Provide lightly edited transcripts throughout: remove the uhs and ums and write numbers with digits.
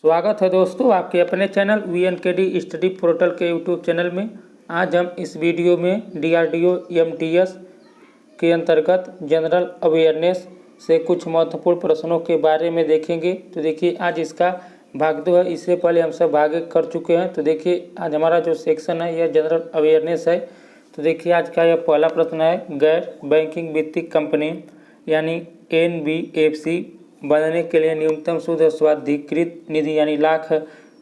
स्वागत है दोस्तों आपके अपने चैनल VNKD स्टडी पोर्टल के यूट्यूब चैनल में। आज हम इस वीडियो में DRDO MTS के अंतर्गत जनरल अवेयरनेस से कुछ महत्वपूर्ण प्रश्नों के बारे में देखेंगे। तो देखिए आज इसका भाग 2 है। इससे पहले हम सब भाग 1 कर चुके हैं। तो देखिए आज हमारा जो सेक्शन है यह जनरल अवेयरनेस है। तो देखिए आज का यह पहला प्रश्न है, गैर बैंकिंग वित्तीय कंपनी यानी NBFC बनने के लिए न्यूनतम शुद्ध स्वाधिकृत निधि यानी लाख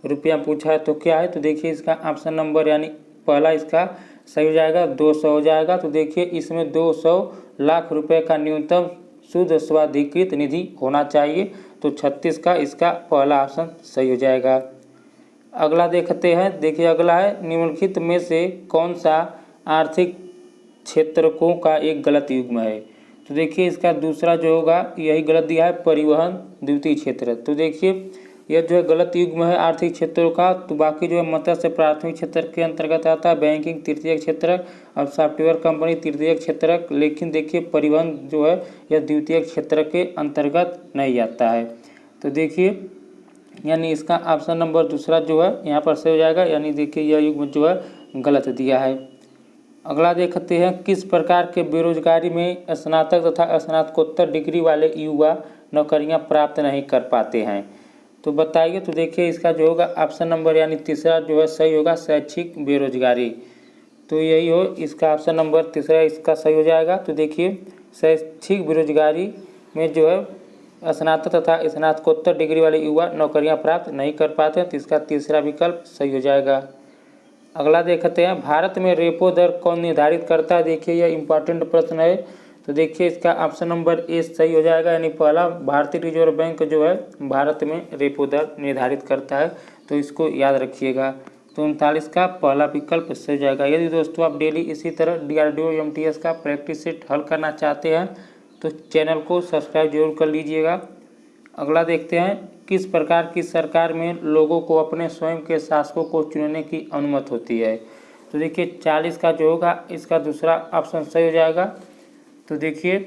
रुपया पूछा है तो क्या है। तो देखिए इसका ऑप्शन नंबर यानी पहला इसका सही हो जाएगा 200 हो जाएगा। तो देखिए इसमें 200 लाख रुपए का न्यूनतम शुद्ध स्वाधिकृत निधि होना चाहिए। तो 36 का इसका पहला ऑप्शन सही हो जाएगा। अगला देखते हैं। देखिए अगला है, निम्नलिखित में से कौन सा आर्थिक क्षेत्रकों का एक गलत युग्म है। तो देखिए इसका दूसरा जो होगा यही गलत दिया है, परिवहन द्वितीय क्षेत्र। तो देखिए यह जो है गलत युग्म है आर्थिक क्षेत्रों का। तो बाकी जो है मत्स्य प्राथमिक क्षेत्र के अंतर्गत आता है, बैंकिंग तृतीय क्षेत्र और सॉफ्टवेयर कंपनी तृतीय क्षेत्र। लेकिन देखिए परिवहन जो है यह द्वितीय क्षेत्र के अंतर्गत नहीं आता है। तो देखिए यानी इसका ऑप्शन नंबर दूसरा जो है यहाँ पर सही हो जाएगा। यानी देखिए यह युग्म जो है गलत दिया है। अगला देखते हैं, किस प्रकार के बेरोजगारी में स्नातक तथा स्नातकोत्तर डिग्री वाले युवा नौकरियां प्राप्त नहीं कर पाते हैं। तो बताइए। तो देखिए इसका जो होगा ऑप्शन नंबर यानी तीसरा जो है सही होगा, शैक्षिक बेरोजगारी। तो यही हो इसका ऑप्शन नंबर तीसरा इसका सही हो जाएगा। तो देखिए शैक्षिक बेरोजगारी में जो है स्नातक तथा स्नातकोत्तर डिग्री वाले युवा नौकरियाँ प्राप्त नहीं कर पाते हैं। तो इसका तीसरा विकल्प सही हो जाएगा। अगला देखते हैं, भारत में रेपो दर कौन निर्धारित करता है। देखिए यह इंपॉर्टेंट प्रश्न है। तो देखिए इसका ऑप्शन नंबर ए सही हो जाएगा। यानी पहला भारतीय रिजर्व बैंक जो है भारत में रेपो दर निर्धारित करता है। तो इसको याद रखिएगा। तो 39 का पहला विकल्प सही हो जाएगा। यदि दोस्तों आप डेली इसी तरह DRDO MTS का प्रैक्टिस सेट हल करना चाहते हैं तो चैनल को सब्सक्राइब जरूर कर लीजिएगा। अगला देखते हैं, किस प्रकार की सरकार में लोगों को अपने स्वयं के शासकों को चुनने की अनुमति होती है। तो देखिए 40 का जो होगा इसका दूसरा ऑप्शन सही हो जाएगा। तो देखिए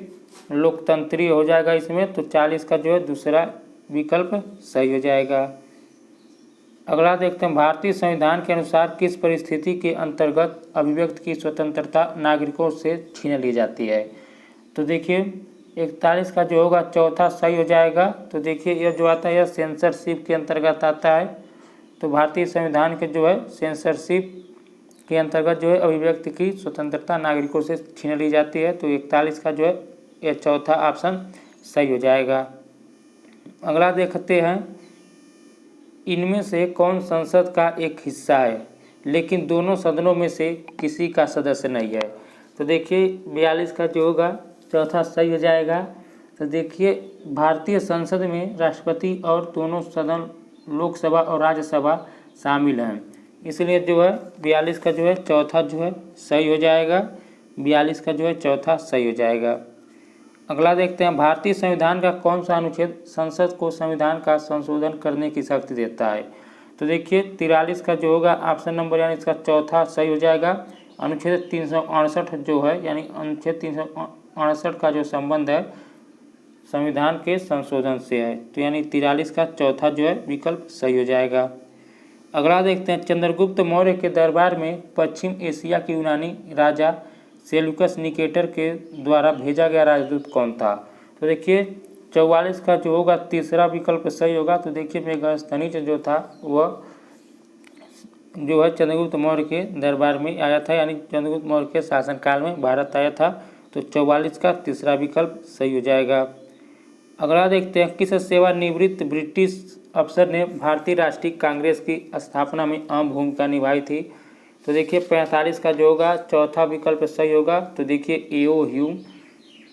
लोकतंत्रीय हो जाएगा इसमें। तो 40 का जो है दूसरा विकल्प सही हो जाएगा। अगला देखते हैं, भारतीय संविधान के अनुसार किस परिस्थिति के अंतर्गत अभिव्यक्ति की स्वतंत्रता नागरिकों से छीन ली जाती है। तो देखिए 41 का जो होगा चौथा सही हो जाएगा। तो देखिए यह जो आता है यह सेंसरशिप के अंतर्गत आता है। तो भारतीय संविधान के जो है सेंसरशिप के अंतर्गत जो है अभिव्यक्ति की स्वतंत्रता नागरिकों से छीन ली जाती है। तो 41 का जो है यह चौथा ऑप्शन सही हो जाएगा। अगला देखते हैं, इनमें से कौन संसद का एक हिस्सा है लेकिन दोनों सदनों में से किसी का सदस्य नहीं है। तो देखिए 42 का जो होगा चौथा सही हो जाएगा। तो देखिए भारतीय संसद में राष्ट्रपति और दोनों सदन लोकसभा और राज्यसभा शामिल हैं, इसलिए जो है 42 का जो है चौथा जो है सही हो जाएगा। 42 का जो है चौथा सही हो जाएगा। अगला देखते हैं, भारतीय संविधान का कौन सा अनुच्छेद संसद को संविधान का संशोधन करने की शक्ति देता है। तो देखिए 43 का जो होगा ऑप्शन नंबर यानी इसका चौथा सही हो जाएगा। अनुच्छेद 368 जो है यानी अनुच्छेद 368 का जो संबंध है संविधान के संशोधन से है। तो यानी 43 का चौथा जो है विकल्प सही हो जाएगा। अगला देखते हैं, चंद्रगुप्त मौर्य के दरबार में पश्चिम एशिया की यूनानी राजा सेल्यूकस निकेटर के द्वारा भेजा गया राजदूत कौन था। तो देखिए 44 का जो होगा तीसरा विकल्प सही होगा। तो देखिए मेगास्थनीज जो था वह जो है चंद्रगुप्त मौर्य के दरबार में आया था, यानी चंद्रगुप्त मौर्य के शासनकाल में भारत आया था। तो 44 का तीसरा विकल्प सही हो जाएगा। अगला देखते हैं, किस सेवानिवृत्त ब्रिटिश अफसर ने भारतीय राष्ट्रीय कांग्रेस की स्थापना में अहम भूमिका निभाई थी। तो देखिए 45 का जो होगा चौथा विकल्प सही होगा। तो देखिए A.O. ह्यूम,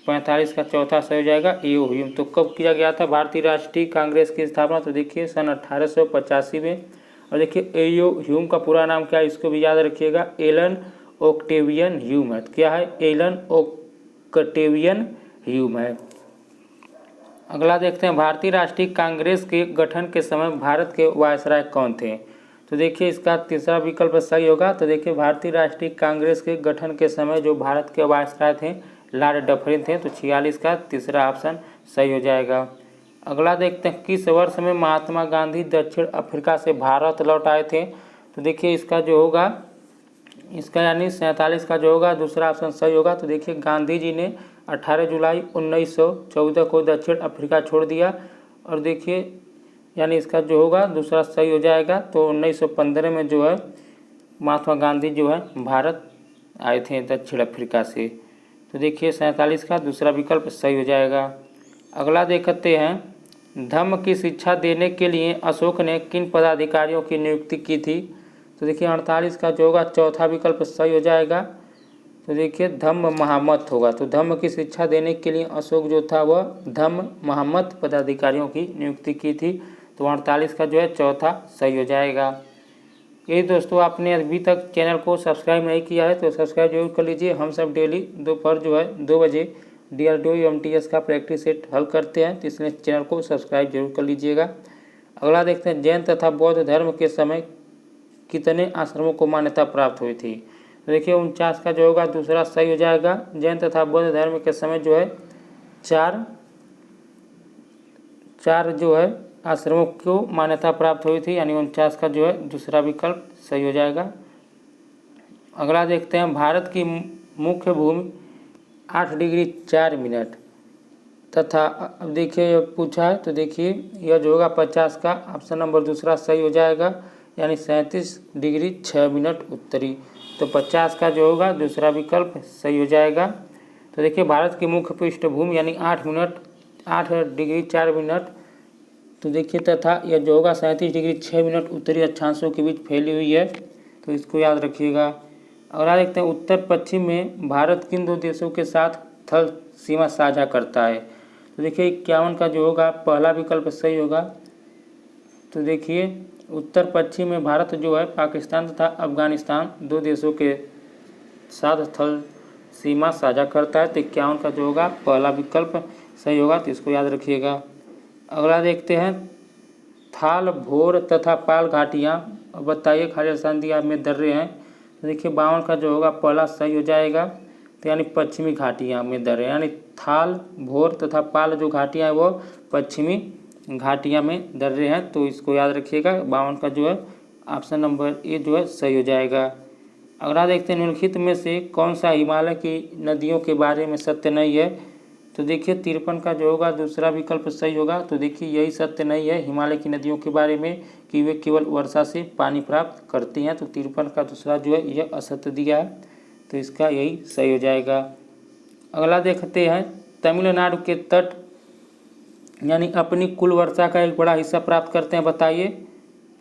45 का चौथा सही हो जाएगा A.O. ह्यूम। तो कब किया गया था भारतीय राष्ट्रीय कांग्रेस की स्थापना। तो देखिए सन 1885 में। और देखिए A.O. ह्यूम का पूरा नाम क्या है इसको भी याद रखिएगा, एलन ओक्टेवियन ह्यूम है। तो क्या है, एलन ओक्टेवियन ह्यूम है। अगला देखते हैं, भारतीय राष्ट्रीय कांग्रेस के गठन के समय भारत के वायसराय कौन थे। तो देखिए इसका तीसरा विकल्प सही होगा। तो देखिए भारतीय राष्ट्रीय कांग्रेस के गठन के समय जो भारत के वायसराय थे लॉर्ड डफरिन थे। तो 46 का तीसरा ऑप्शन सही हो जाएगा। अगला देखते हैं किस वर्ष में महात्मा गांधी दक्षिण अफ्रीका से भारत लौट आए थे। तो देखिए इसका जो होगा, इसका यानी 47 का जो होगा दूसरा ऑप्शन सही होगा। तो देखिए गांधी जी ने 18 जुलाई 1914 को दक्षिण अफ्रीका छोड़ दिया, और देखिए यानी इसका जो होगा दूसरा सही हो जाएगा। तो 1915 में जो है महात्मा गांधी जो है भारत आए थे दक्षिण अफ्रीका से। तो देखिए 47 का दूसरा विकल्प सही हो जाएगा। अगला देखते हैं धम्म की शिक्षा देने के लिए अशोक ने किन पदाधिकारियों की नियुक्ति की थी। तो देखिए 48 का जो होगा चौथा विकल्प सही हो जाएगा। तो देखिए धम्म महामत होगा। तो धम्म की शिक्षा देने के लिए अशोक जो था वह धम्म महामत पदाधिकारियों की नियुक्ति की थी। तो 48 का जो है चौथा सही हो जाएगा। यही दोस्तों, आपने अभी तक चैनल को सब्सक्राइब नहीं किया है तो सब्सक्राइब जरूर कर लीजिए। हम सब डेली दोपहर जो है 2 बजे DRDO MTS का प्रैक्टिस सेट हल करते हैं, तो इसलिए चैनल को सब्सक्राइब जरूर कर लीजिएगा। अगला देखते हैं जैन तथा बौद्ध धर्म के समय कितने आश्रमों को मान्यता प्राप्त हुई थी। तो देखिए 49 का जो होगा दूसरा सही हो जाएगा। जैन तथा बौद्ध धर्म के समय जो है चार जो है आश्रमों को मान्यता प्राप्त हुई थी, यानी 49 का जो है दूसरा विकल्प सही हो जाएगा। अगला देखते हैं भारत की मुख्य भूमि 8 डिग्री 4 मिनट तथा, अब देखिए पूछा है तो देखिए यह जो होगा 50 का ऑप्शन नंबर दूसरा सही हो जाएगा, यानी 37 डिग्री 6 मिनट उत्तरी। तो 50 का जो होगा दूसरा विकल्प सही हो जाएगा। तो देखिए भारत की मुख्य पृष्ठभूमि यानी 8 डिग्री 4 मिनट, तो देखिए तथा यह जो होगा 37 डिग्री 6 मिनट उत्तरी अक्षांशों के बीच फैली हुई है, तो इसको याद रखिएगा। अगला देखते हैं उत्तर पश्चिम में भारत किन 2 देशों के साथ थल सीमा साझा करता है। तो देखिए 51 का जो होगा पहला विकल्प सही होगा। तो देखिए उत्तर पश्चिम में भारत जो है पाकिस्तान तथा अफगानिस्तान 2 देशों के साथ थल सीमा साझा करता है। तो 51 का जो होगा पहला विकल्प सही होगा, तो इसको याद रखिएगा। अगला देखते हैं थाल भोर तथा पाल घाटियाँ बताइए खाली स्थान दिया में दर्रे हैं। तो देखिए 52 का जो होगा पहला सही हो जाएगा, तो यानी पश्चिमी घाटियाँ में दर्रे, यानी थाल भोर तथा पाल जो घाटियाँ हैं वो पश्चिमी घाटियाँ में दर्रे हैं, तो इसको याद रखिएगा। 52 का जो है ऑप्शन नंबर ए जो है सही हो जाएगा। अगला देखते हैं निम्नलिखित में से कौन सा हिमालय की नदियों के बारे में सत्य नहीं है। तो देखिए 53 का जो होगा दूसरा विकल्प सही होगा। तो देखिए यही सत्य नहीं है हिमालय की नदियों के बारे में कि वे केवल वर्षा से पानी प्राप्त करती हैं। तो 53 का दूसरा जो है यह असत्य दिया है, तो इसका यही सही हो जाएगा। अगला देखते हैं तमिलनाडु के तट यानी अपनी कुल वर्षा का एक बड़ा हिस्सा प्राप्त करते हैं बताइए।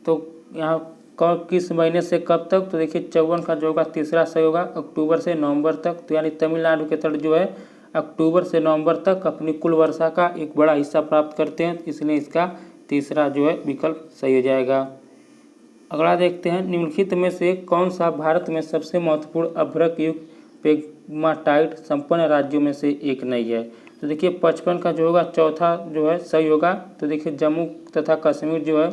तो यहाँ किस महीने से कब तक। तो देखिए 54 का जो होगा तीसरा सही होगा, अक्टूबर से नवंबर तक। तो यानी तमिलनाडु के तट जो है अक्टूबर से नवंबर तक अपनी कुल वर्षा का एक बड़ा हिस्सा प्राप्त करते हैं, इसलिए इसका तीसरा जो है विकल्प सही हो जाएगा। अगला देखते हैं निम्नलिखित में से कौन सा भारत में सबसे महत्वपूर्ण अभ्रक युक्त पेग्माटाइट संपन्न राज्यों में से एक नहीं है। तो देखिए 55 का जो होगा चौथा जो है सही होगा। तो देखिए जम्मू तथा कश्मीर जो है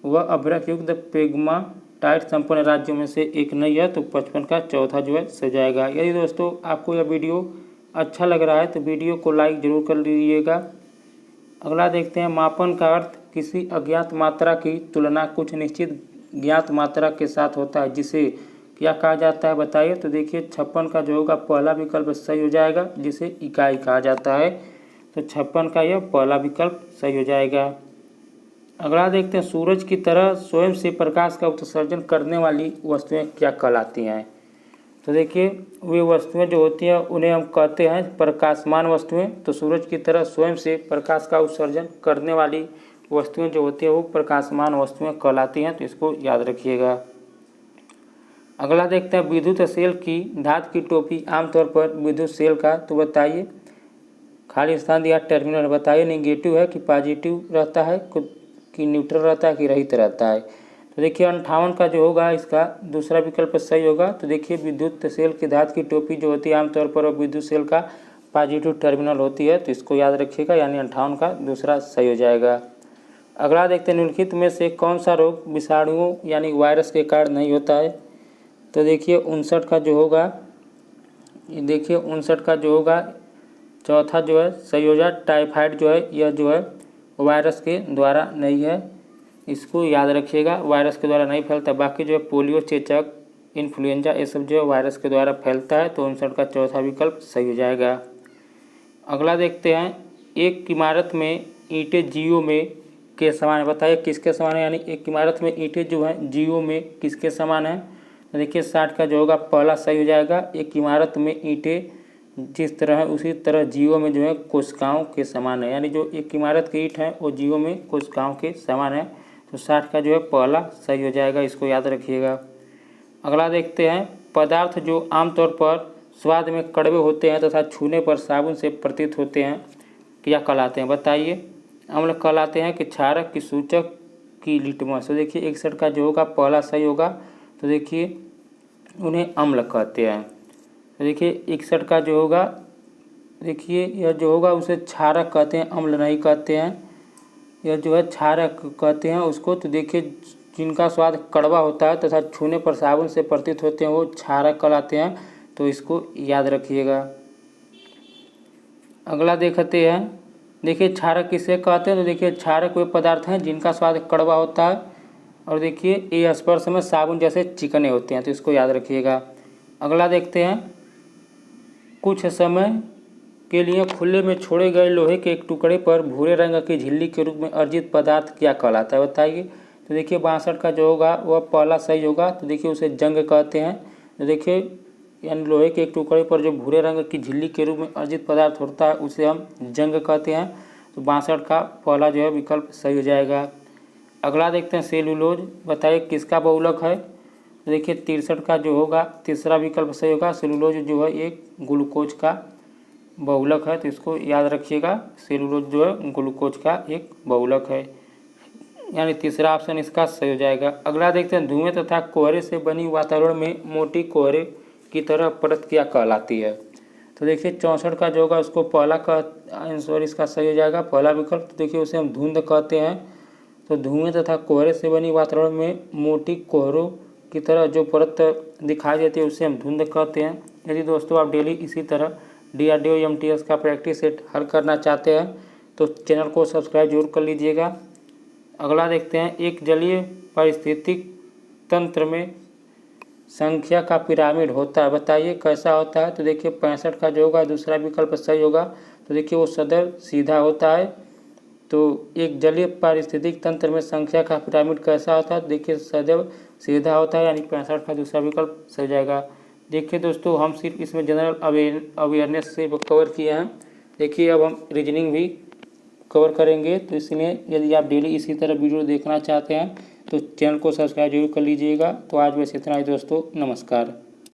वह अभ्रक युक्त पेग्माटाइट संपन्न राज्यों में से एक नहीं है, तो 55 का चौथा जो है सही जाएगा। यदि दोस्तों आपको यह वीडियो अच्छा लग रहा है तो वीडियो को लाइक जरूर कर लीजिएगा। अगला देखते हैं मापन का अर्थ किसी अज्ञात मात्रा की तुलना कुछ निश्चित ज्ञात मात्रा के साथ होता है, जिसे क्या कहा जाता है बताइए। तो देखिए 56 का जो होगा पहला विकल्प सही हो जाएगा, जिसे इकाई कहा जाता है। तो 56 का यह पहला विकल्प सही हो जाएगा। अगला देखते हैं सूरज की तरह स्वयं से प्रकाश का उत्सर्जन करने वाली वस्तुएं क्या कहलाती हैं। तो देखिए वे वस्तुएं जो होती हैं उन्हें हम कहते हैं प्रकाशमान वस्तुएं। तो सूरज की तरह स्वयं से प्रकाश का उत्सर्जन करने वाली वस्तुएं जो होती हैं वो प्रकाशमान वस्तुएं कहलाती हैं, तो इसको याद रखिएगा। अगला देखते हैं विद्युत सेल की धातु की टोपी आमतौर पर विद्युत सेल का, तो बताइए खाली स्थान दिया टर्मिनल, बताइए नेगेटिव है कि पॉजिटिव रहता है कि न्यूट्रल रहता है कि रहित रहता है। तो देखिए 58 का जो होगा इसका दूसरा विकल्प सही होगा। तो देखिए विद्युत सेल की धातु की टोपी जो होती है आमतौर पर विद्युत सेल का पॉजिटिव टर्मिनल होती है, तो इसको याद रखिएगा, यानी 58 का दूसरा सही हो जाएगा। अगला देखते हैं निम्नलिखित में से कौन सा रोग विषाणुओं यानी वायरस के कारण नहीं होता है। तो देखिए 59 का जो होगा, देखिए 59 का जो होगा चौथा जो है सही हो जाए टाइफाइड जो है यह जो है वायरस के द्वारा नहीं है, इसको याद रखिएगा, वायरस के द्वारा नहीं फैलता। बाकी जो है पोलियो, चेचक, इन्फ्लुएंजा ये सब जो है वायरस के द्वारा फैलता है, तो 59 का चौथा विकल्प सही हो जाएगा। अगला देखते हैं, एक इमारत में ईंटें जीओ में के समान है, बताइए किसके समान है, यानी एक इमारत में ईंटें जो हैं जीओ में किसके समान है। तो देखिए 60 का जो होगा पहला सही हो जाएगा। एक इमारत में ईंटें जिस तरह है उसी तरह जीओ में जो है कोशिकाओं के समान है, यानी जो एक इमारत की ईंट है वो जीओ में कोशिकाओं के समान है। तो 60 का जो है पहला सही हो जाएगा, इसको याद रखिएगा। अगला देखते हैं, पदार्थ जो आमतौर पर स्वाद में कड़वे होते हैं तथा छूने पर साबुन से प्रतीत होते हैं क्या कहलाते हैं, बताइए। अम्ल कहलाते हैं कि क्षारक की सूचक की लिटमस। तो देखिए 61 का जो होगा पहला सही होगा। तो देखिए उन्हें अम्ल कहते हैं। तो देखिए 61 का जो होगा, देखिए यह जो होगा उसे क्षारक कहते हैं, अम्ल नहीं कहते हैं। यह जो है क्षारक कहते हैं उसको। तो देखिए जिनका स्वाद कड़वा होता है तथा छूने पर साबुन से प्रतीत होते हैं वो क्षारक कहलाते हैं, तो इसको याद रखिएगा। अगला देखते हैं, देखिए क्षारक किसे कहते हैं। तो देखिए क्षारक वे पदार्थ हैं जिनका स्वाद कड़वा होता है और देखिए ये स्पर्श में साबुन जैसे चिकने होते हैं, तो इसको याद रखिएगा। अगला देखते हैं, कुछ समय के लिए खुले में छोड़े गए लोहे के एक टुकड़े पर भूरे रंग की झिल्ली के रूप में अर्जित पदार्थ क्या कहलाता है, बताइए। तो देखिए 62 का जो होगा वह पहला सही होगा। तो देखिए उसे जंग कहते हैं। तो देखिए यानी लोहे के एक टुकड़े पर जो भूरे रंग की झिल्ली के रूप में अर्जित पदार्थ होता है उसे हम जंग कहते हैं। तो 62 का पहला जो है विकल्प सही हो जाएगा। अगला देखते हैं, सेलुलोज, बताइए किसका बहुलक है। तो देखिए 63 का जो होगा तीसरा विकल्प सही होगा। सेलुलोज जो है एक ग्लूकोज का बहुलक है, तो इसको याद रखिएगा। सेलुलोज जो है ग्लूकोज का एक बहुलक है, यानी तीसरा ऑप्शन इसका सही हो जाएगा। अगला देखते हैं, धुएं तथा कोहरे से बनी वातावरण में मोटी कोहरे की तरह परत क्या कहलाती है। तो देखिए 64 का जो होगा उसको पहला का आंसर इसका सही हो जाएगा, पहला विकल्प। तो देखिए उसे हम धुंध कहते हैं। तो धुएं तथा कोहरे से बनी वातावरण में मोटी कोहरों की तरह जो परत दिखाई देती है उसे हम धुंध कहते हैं। यदि दोस्तों आप डेली इसी तरह DRDO MTS का प्रैक्टिस सेट हल करना चाहते हैं तो चैनल को सब्सक्राइब जरूर कर लीजिएगा। अगला देखते हैं, एक जलीय पारिस्थितिक तंत्र में संख्या का पिरामिड होता है, बताइए कैसा होता है। तो देखिए 65 का जो होगा दूसरा विकल्प सही होगा। तो देखिए वो सदैव सीधा होता है। तो एक जलीय पारिस्थितिक तंत्र में संख्या का पिरामिड कैसा होता है, तो देखिए सदैव सीधा होता है, यानी 65 का दूसरा विकल्प सही जाएगा। देखिए दोस्तों हम सिर्फ इसमें जनरल अवेयरनेस से कवर किए हैं। देखिए अब हम रीजनिंग भी कवर करेंगे, तो इसलिए यदि आप डेली इसी तरह वीडियो देखना चाहते हैं तो चैनल को सब्सक्राइब जरूर कर लीजिएगा। तो आज बस इतना ही दोस्तों, नमस्कार।